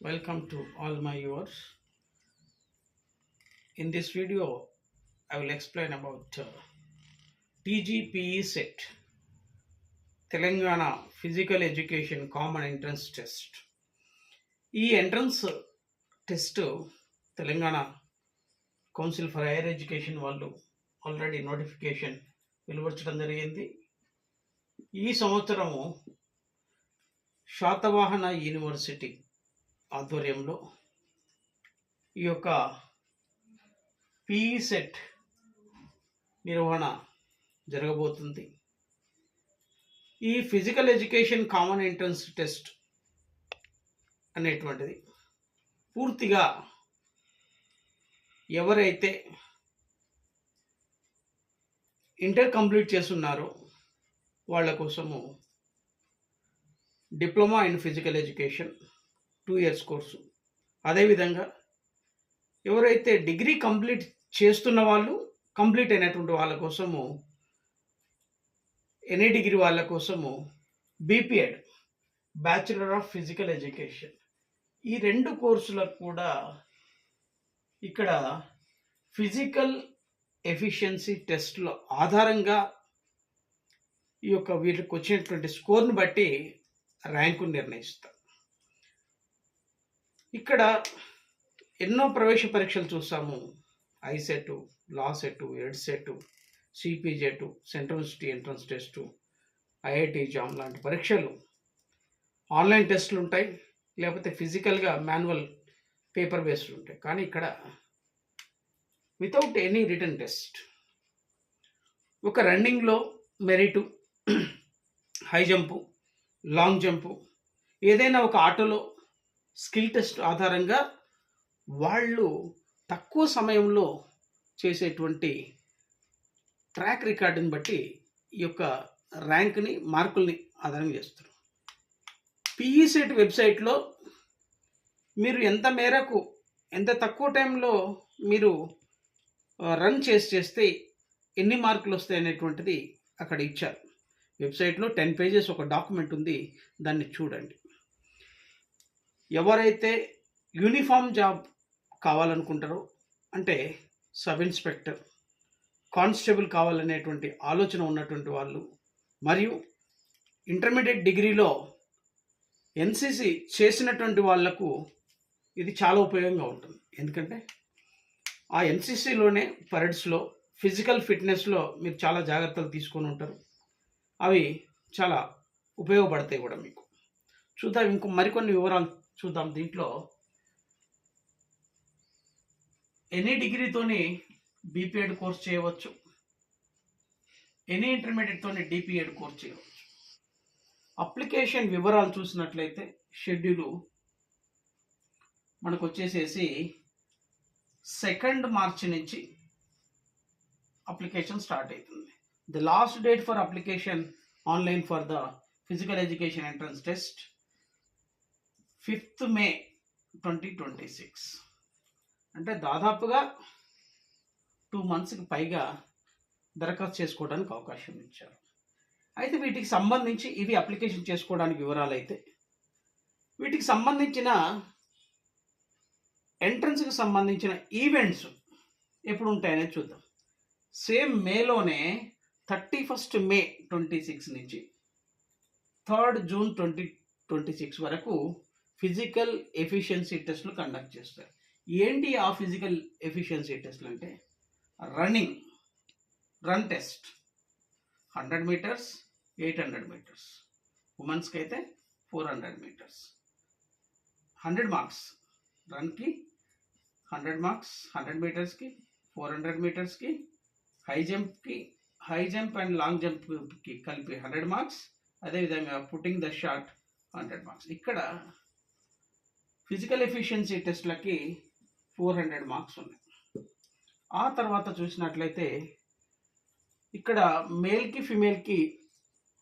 Welcome to all my viewers. In this video, I will explain about TGPE set, Telangana Physical Education Common Entrance Test. ఈ entrance test Telangana council for higher education వాళ్ళు already notification వెలువరించడం జరిగింది. ఈ సంవత్సరము Satavahana university ఆధ్వర్యంలో ఈ యొక్క PE set నిర్వహణ జరగబోతుంది. ఈ physical education common entrance test అనేటువంటిది పూర్తిగా ఎవరైతే ఇంటర్ కంప్లీట్ చేస్తున్నారో వాళ్ళ కోసము diploma in physical education 2 years course, అదేవిధంగా ఎవరైతే డిగ్రీ కంప్లీట్ చేస్తున్న వాళ్ళు కంప్లీట్ అయినటువంటి వాళ్ళ కోసము ఎనీ డిగ్రీ వాళ్ళ కోసము BPEd bachelor of physical education. ఈ 2 కోర్సులకు కూడా ఇక్కడ ఫిజికల్ ఎఫిషియన్సీ టెస్ట్లో ఆధారంగా ఈ యొక్క వీళ్ళకి వచ్చినటువంటి స్కోర్ని బట్టి ర్యాంకును నిర్ణయిస్తారు. ఇక్కడ ఎన్నో ప్రవేశ పరీక్షలు చూసాము. ICET, LAWCET, EdCET, CPGET, central university entrance test, IIT JAM లాంటి పరీక్షలు ఆన్లైన్ టెస్టులు ఉంటాయి, లేకపోతే ఫిజికల్గా మాన్యువల్ పేపర్ బేస్డ్ ఉంటాయి. కానీ ఇక్కడ వితౌట్ ఎనీ రిటర్న్ టెస్ట్ ఒక రన్నింగ్లో merit, high jump, long jump, ఏదైనా ఒక ఆటోలో స్కిల్ టెస్ట్ ఆధారంగా వాళ్ళు తక్కువ సమయంలో చేసేటువంటి ట్రాక్ రికార్డుని బట్టి ఈ యొక్క ర్యాంక్ని, మార్కుల్ని ఆధారం చేస్తారు. పీఈ సెట్ వెబ్సైట్లో మీరు ఎంత మేరకు, ఎంత తక్కువ టైంలో మీరు రన్ చేస్తే ఎన్ని మార్కులు వస్తాయి అనేటువంటిది అక్కడ ఇచ్చారు. వెబ్సైట్లో 10 pages ఒక డాక్యుమెంట్ ఉంది, దాన్ని చూడండి. ఎవరైతే యూనిఫామ్ జాబ్ కావాలనుకుంటారో, అంటే సబ్ ఇన్స్పెక్టర్, కానిస్టేబుల్ కావాలనేటువంటి ఆలోచన ఉన్నటువంటి వాళ్ళు, మరియు ఇంటర్మీడియట్ డిగ్రీలో ఎన్సిసి చేసినటువంటి వాళ్లకు ఇది చాలా ఉపయోగంగా ఉంటుంది. ఎందుకంటే ఆ ఎన్సిసిలోనే పరేడ్స్లో ఫిజికల్ ఫిట్నెస్లో మీరు చాలా జాగ్రత్తలు తీసుకొని ఉంటారు. అవి చాలా ఉపయోగపడతాయి కూడా మీకు. చూద్దాం, ఇంకో మరికొన్ని వివరాలు చూద్దాం. దీంట్లో ఎనీ డిగ్రీతోని బీపీఎడ్ కోర్స్ చేయవచ్చు, ఎనీ ఇంటర్మీడియట్తోని డిపిఎడ్ కోర్స్ చేయవచ్చు. అప్లికేషన్ వివరాలు చూసినట్లయితే షెడ్యూలు మనకు వచ్చేసేసి 2 March నుంచి అప్లికేషన్ స్టార్ట్ అవుతుంది. The last date for application online for the physical education entrance test 5th May 2026. అంటే దాదాపుగా 2 monthsకి పైగా దరఖాస్తు చేసుకోవడానికి అవకాశం ఇచ్చారు. అయితే వీటికి సంబంధించి ఇవి అప్లికేషన్ చేసుకోవడానికి వివరాలు. అయితే వీటికి సంబంధించిన ఎంట్రన్స్కి సంబంధించిన ఈవెంట్స్ ఎప్పుడు ఉంటాయనేది చూద్దాం. సేమ్ మేలోనే 31st May 2026 నుంచి 3rd June 2026 వరకు ఫిజికల్ ఎఫిషియన్సీ టెస్ట్లు కండక్ట్ చేస్తారు. ఏంటి ఆ ఫిజికల్ ఎఫిషియన్సీ టెస్ట్లు అంటే రన్ టెస్ట్ 100 meters, 800 meters. ఉమెన్స్కి అయితే 400 meters. 100 marks రన్కి, 100 marks 100 metersకి, 400 metersకి, హై జంప్ అండ్ లాంగ్ జంప్కి కలిపి 100 marks, అదేవిధంగా పుట్టింగ్ ద షాట్ 100 marks. ఇక్కడ ఫిజికల్ ఎఫిషియన్సీ టెస్ట్లకి 400 marks ఉన్నాయి. ఆ తర్వాత చూసినట్లయితే ఇక్కడ మేల్కి ఫిమేల్కి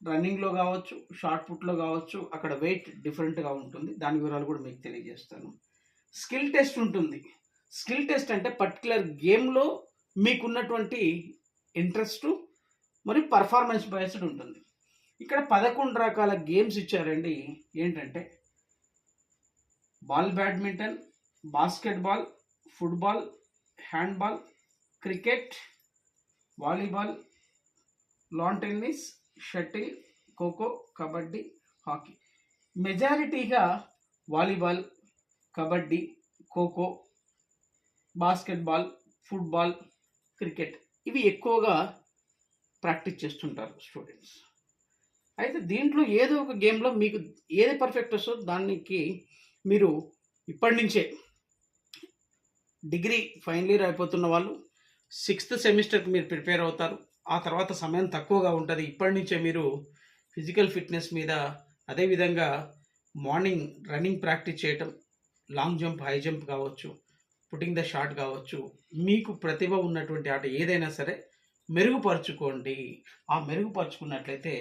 రన్నింగ్లో కావచ్చు, షార్ట్ పుట్లో కావచ్చు, అక్కడ వెయిట్ డిఫరెంట్గా ఉంటుంది. దాని వివరాలు కూడా మీకు తెలియజేస్తాను. స్కిల్ టెస్ట్ ఉంటుంది. స్కిల్ టెస్ట్ అంటే పర్టికులర్ గేమ్లో మీకున్నటువంటి ఇంట్రెస్ట్ మరియు పర్ఫార్మెన్స్ బేస్డ్ ఉంటుంది. ఇక్కడ 11 రకాల గేమ్స్ ఇచ్చారండి. ఏంటంటే ball badminton, basketball, football, handball, cricket, volleyball, lawn tennis, shuttle, kho kho, kabaddi, hockey. మెజారిటీగా volleyball, kabaddi, kho kho, basketball, football, cricket ఇవి ఎక్కువగా ప్రాక్టీస్ చేస్తుంటారు స్టూడెంట్స్. అయితే దీంట్లో ఏదో ఒక గేమ్లో మీకు ఏది పర్ఫెక్ట్ వస్తుందో దానికి మీరు ఇప్పటి నుంచే డిగ్రీ ఫైనల్ ఇయర్ అయిపోతున్న వాళ్ళు 6th సెమిస్టర్కి మీరు ప్రిపేర్ అవుతారు. ఆ తర్వాత సమయం తక్కువగా ఉంటుంది. ఇప్పటి నుంచే మీరు ఫిజికల్ ఫిట్నెస్ మీద, అదేవిధంగా మార్నింగ్ రన్నింగ్ ప్రాక్టీస్ చేయటం, లాంగ్ జంప్, హై జంప్ కావచ్చు, పుట్టింగ్ ద షాట్ కావచ్చు, మీకు ప్రతిభ ఉన్నటువంటి ఆట ఏదైనా సరే మెరుగుపరుచుకోండి. ఆ మెరుగుపరుచుకున్నట్లయితే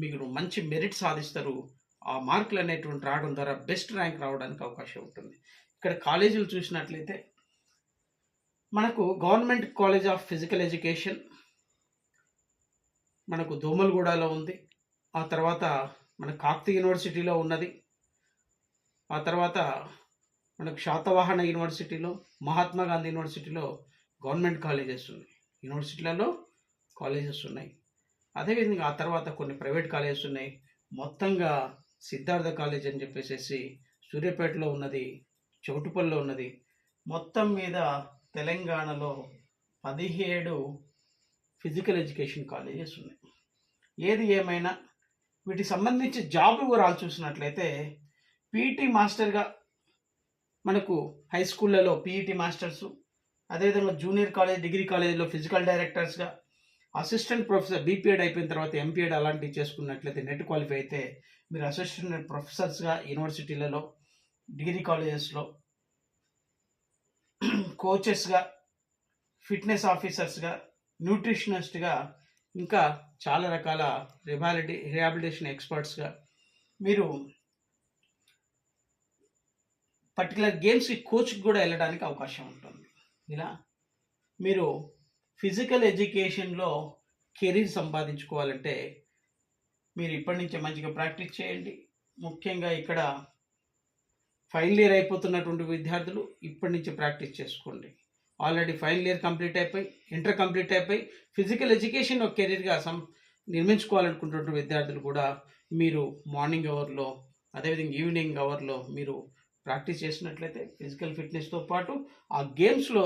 మీరు మంచి మెరిట్ సాధిస్తారు. ఆ మార్కులు అనేటువంటి రావడం ద్వారా బెస్ట్ ర్యాంక్ రావడానికి అవకాశం ఉంటుంది. ఇక్కడ కాలేజీలు చూసినట్లయితే మనకు government college of physical education మనకు దోమలగూడలో ఉంది. ఆ తర్వాత మన కాకతీయ యూనివర్సిటీలో ఉన్నది. ఆ తర్వాత మనకు శాతవాహన యూనివర్సిటీలో, మహాత్మా గాంధీ యూనివర్సిటీలో గవర్నమెంట్ కాలేజెస్ ఉన్నాయి. యూనివర్సిటీలలో కాలేజెస్ ఉన్నాయి. అదేవిధంగా ఆ తర్వాత కొన్ని ప్రైవేట్ కాలేజెస్ ఉన్నాయి. మొత్తంగా సిద్ధార్థ కాలేజ్ అని చెప్పేసి సూర్యాపేటలో ఉన్నది, చౌటుపల్లిలో ఉన్నది. మొత్తం మీద తెలంగాణలో 17 ఫిజికల్ ఎడ్యుకేషన్ కాలేజెస్ ఉన్నాయి. ఏది ఏమైనా వీటికి సంబంధించి జాబ్ వివరాలు చూసినట్లయితే పీఈటీ మాస్టర్గా మనకు హై స్కూళ్ళలో పీఈటీ మాస్టర్సు, అదేవిధంగా జూనియర్ కాలేజ్, డిగ్రీ కాలేజీలో ఫిజికల్ డైరెక్టర్స్గా, అసిస్టెంట్ ప్రొఫెసర్ బీపీఎడ్ అయిపోయిన తర్వాత ఎంపీఎడ్ అలాంటివి చేసుకున్నట్లయితే నెట్ క్వాలిఫై అయితే మీరు అసిస్టెంట్ ప్రొఫెసర్స్గా యూనివర్సిటీలలో, డిగ్రీ కాలేజెస్లో, కోచెస్గా, ఫిట్నెస్ ఆఫీసర్స్గా, న్యూట్రిషనిస్ట్గా, ఇంకా చాలా రకాల రిహాబిలిటేషన్ ఎక్స్పర్ట్స్గా మీరు పర్టికులర్ గేమ్స్కి కోచ్కి కూడా వెళ్ళడానికి అవకాశం ఉంటుంది. ఇలా మీరు ఫిజికల్ ఎడ్యుకేషన్లో కెరీర్ సంపాదించుకోవాలంటే మీరు ఇప్పటి నుంచే మంచిగా ప్రాక్టీస్ చేయండి. ముఖ్యంగా ఇక్కడ ఫైనల్ ఇయర్ అయిపోతున్నటువంటి విద్యార్థులు ఇప్పటి నుంచి ప్రాక్టీస్ చేసుకోండి. ఆల్రెడీ ఫైనల్ ఇయర్ కంప్లీట్ అయిపోయి, ఇంటర్ కంప్లీట్ అయిపోయి ఫిజికల్ ఎడ్యుకేషన్ ఒక కెరీర్గా నిర్మించుకోవాలనుకుంటున్న విద్యార్థులు కూడా మీరు మార్నింగ్ అవర్లో, అదేవిధంగా ఈవినింగ్ అవర్లో మీరు ప్రాక్టీస్ చేసినట్లయితే ఫిజికల్ ఫిట్నెస్తో పాటు ఆ గేమ్స్లో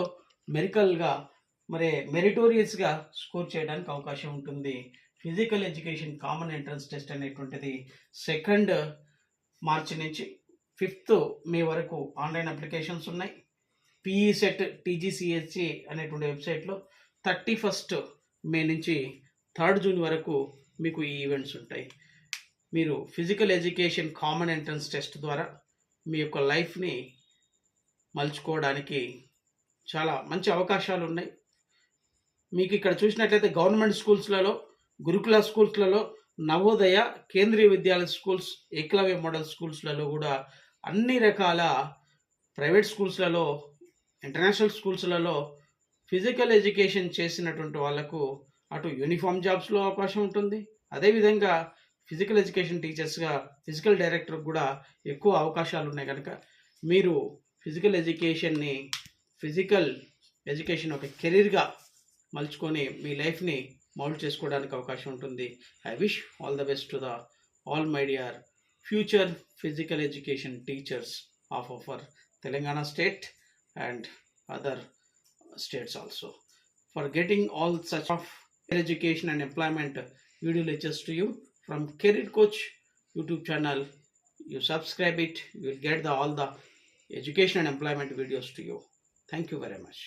మెరిటోరియస్గా స్కోర్ చేయడానికి అవకాశం ఉంటుంది. Physical education common entrance test అనేటువంటిది 2 మార్చి నుంచి 5th మే వరకు ఆన్లైన్ అప్లికేషన్స్ ఉన్నాయి. పిఈసెట్ టీజీసీహెచ్సి అనేటువంటి వెబ్సైట్లో 31st మే నుంచి 3rd జూన్ వరకు మీకు ఈ ఈవెంట్స్ ఉంటాయి. మీరు physical education common entrance test ద్వారా మీ యొక్క లైఫ్ని మలుచుకోవడానికి చాలా మంచి అవకాశాలు ఉన్నాయి. మీకు ఇక్కడ చూసినట్లయితే గవర్నమెంట్ స్కూల్స్లలో, గురుకుల స్కూల్స్లలో, నవోదయ, కేంద్రీయ విద్యాలయ స్కూల్స్, ఏకలవ్య మోడల్ స్కూల్స్లలో కూడా అన్ని రకాల ప్రైవేట్ స్కూల్స్లలో, ఇంటర్నేషనల్ స్కూల్స్లలో ఫిజికల్ ఎడ్యుకేషన్ చేసినటువంటి వాళ్ళకు అటు యూనిఫామ్ జాబ్స్లో అవకాశం ఉంటుంది. అదేవిధంగా ఫిజికల్ ఎడ్యుకేషన్ టీచర్స్గా, ఫిజికల్ డైరెక్టర్ కూడా ఎక్కువ అవకాశాలు ఉన్నాయి. కనుక మీరు ఫిజికల్ ఎడ్యుకేషన్ ఒక కెరీర్గా మలుచుకొని మీ లైఫ్ని మౌల్డ్ చేసుకోవడానికి అవకాశం ఉంటుంది. I wish all the best to all my dear future physical education teachers of our Telangana state and other states also. For getting all such of education and employment video lectures to you from Career Coach YouTube channel, you subscribe it, you will get all the education and employment videos to you. Thank you very much.